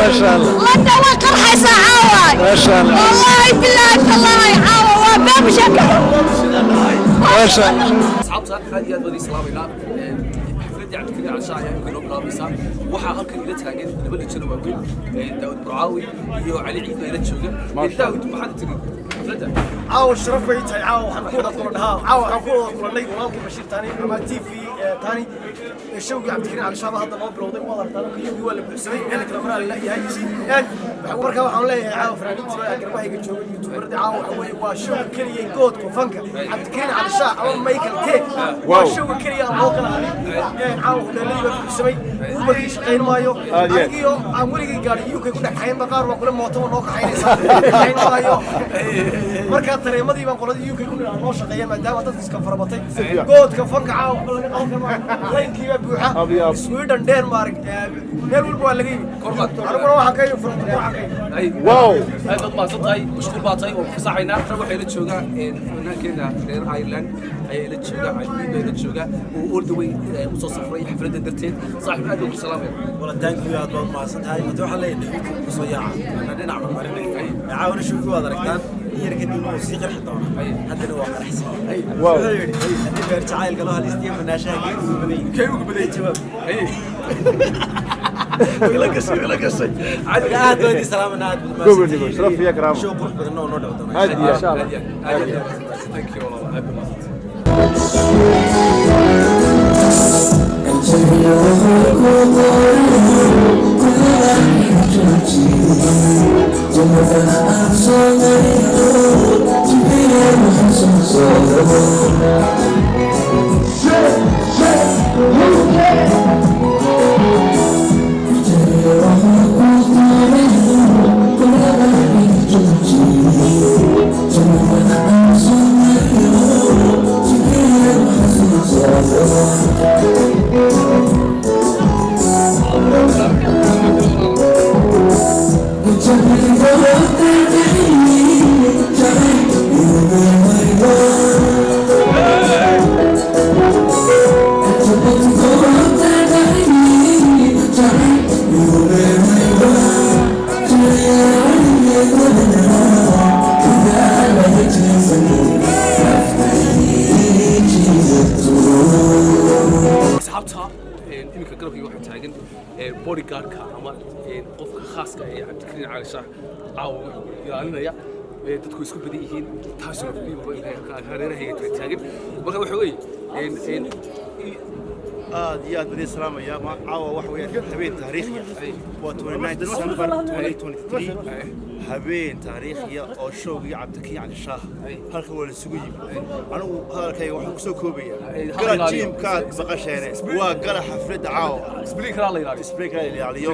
ما شاء الله وانت وقر حيسا عاوي ما شاء الله والله بالله الله عاوي وباب شكل ما شاء الله أصحابتها هذه بدي سلامينا حفلتي عند كذا عشاء يعني كانوا بلابسها وحا halkan ila taagan laba la jiro waaweyn Daawud Burcaawi iyo Ali Ciid ila jooga Daawud maxaad tiri xafladda caawa sharaf bay tahay caawa waxaan ku wada kulanahay caawa waxaan ku wada kulanay walaalkii Bashiir Taani ama TV Taani showgii Cabdikariin Cali Shaaba hadda noo bilowday waa arkaan kiyugi waa la buuxsamay meel kale maraa la yahay marka waxaan leeyahay caawa fanaaniinta waa garbahayga jooga youtuberada caawa waxa weeye waa show kaliya goodka fanka Cabdikariin Cali Shaaba ama Michael K waa show kaliya loo kala haday caawa hudheeladii baa buuxsamay markii shaqayn maayo adigiyo aan weligii gaadhay UK ku dhaxayn baqaar waa kula mooto noo kaxaynaysa shaqayn maayo marka tareemadii baan qoladii UK ku noo shaqeeyay maadaama dadka iska farabatay goodka fanka caawa laga qaban karo laynkiiba buuxa Sweden Denmark meel walba waa laga yimi aniguna waxaan ka yimi furtay wow aad ma santay mashquul baatay oo fasaxayna waxay la joogaa fanaankeena reer Ireland ayay la joogaa ayay la joogaa oo all the way u soo safray xafladda darteed saaxiib aad ugu salaamay wala thank you aad baad mahadsantahay inta waxa leeyahay YouTube soo yaaca ana dhinac ma marinay caawina shoogu waad aragtaan يركض إنه سيقر حطونه هذا هو قرحسي واو هذي برجعيل قالوا هاليستيا من ناشا كيف بدي جواب ولا قصي عاد ودي سلام الناس قبل شرف فيك رام شو قرب بدنا نودع هذه ان شاء الله ثانك يو والله iminka garabkayga waxaa taagan bodyguardka ama qofka khaaska ee Cabdikariin Cali Shaah caawa ilaalinaya dadku isku badan yihiin taasoo hareerahayga taagan marka waxa weeye aad iyo aad badii salaamaya ma caawa wax weeyaan habeen taariikhi waa 29 December 2023 habeen taariikhi oo showgii Cabdikariin Cali Shaah halka waa la isugu yimid anigu hadalkayga waxaan ku soo koobayaa gala teamka baqasheene waa gala xafladda caawa speaker la ilaaliyo speaker la ilaaliyo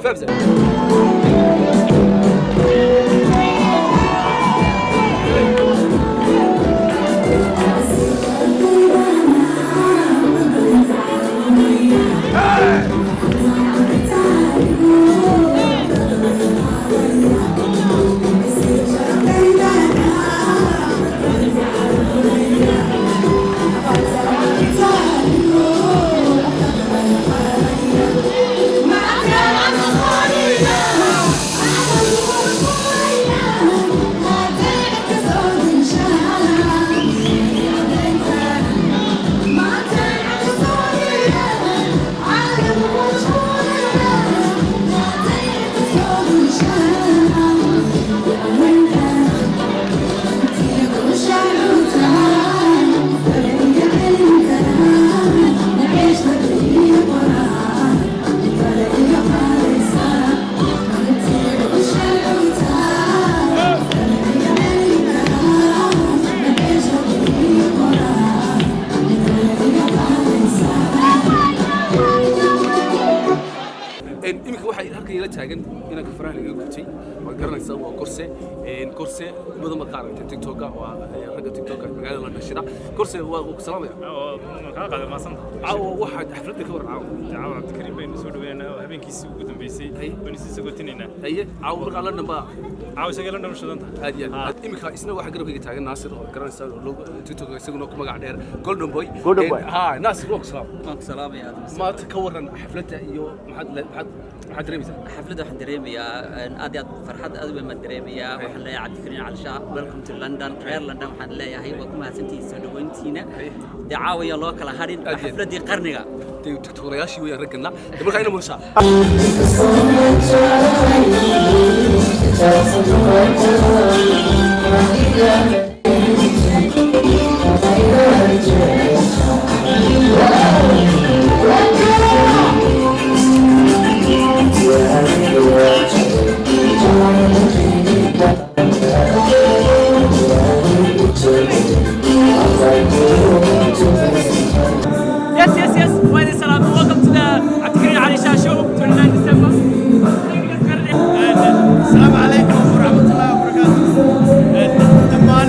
taagan inaan faraha laga gubtay waa garanaysaa waa korse badan ma qaaraytay TikTok waa ragga TikTok magaalada la dhashida korse waa ku salaamaya ka qaad ma san waxa xafladda ka warcaaw Cabdikariin baynu soo dhaweynaa habeenkiisii ugu dambeysay baynu sii sagootinayna haye marka la dhanba isaga la dhan shadanta aad imika isna waxa garabkayga taagan Naasir oo garanaysaa logo TikTok isaguna ku magac dheer Golden Boy Golden Boy ha Naasir waa salaamaya ma ka waran xafladda iyo maxad waxaad dareemaysaa xafladda waxaan dareemayaa aad iyo aad farxad aad u weyn baan dareemayaa waxaan leeyahay cabdikariin cali shaah welcome to London reer London waxaan leeyahay waa ku mahadsantihiin soo dhaweyntiina dee caawaya loo kala hadhin xafladdii qarniga dee tiktoolayaashii weeyaan raggana markaa ina muusaa Yes. Why this salam? Welcome to the Abdikariin Ali Shah show, 29 December. السلام عليكم ورحمة الله وبركاته. دمان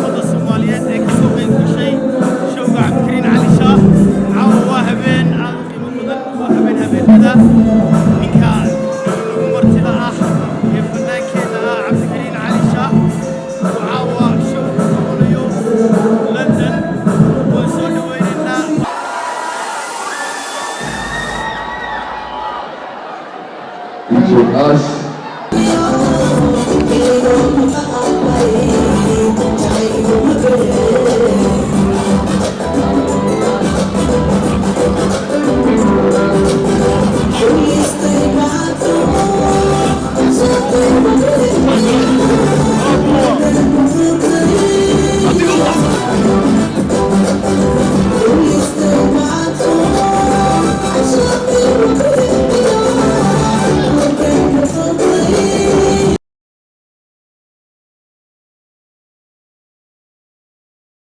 وضع الصوماليات كسو قيم كل شيء شو عبدكريم علي شاه عاو واهبين عاو قيمة مدن واهبين هبين هذا إنكا مرتلا يفنان كذا عبدكريم علي شاه وعاو شو قوليو لندن وصول ويننا us. Thank you.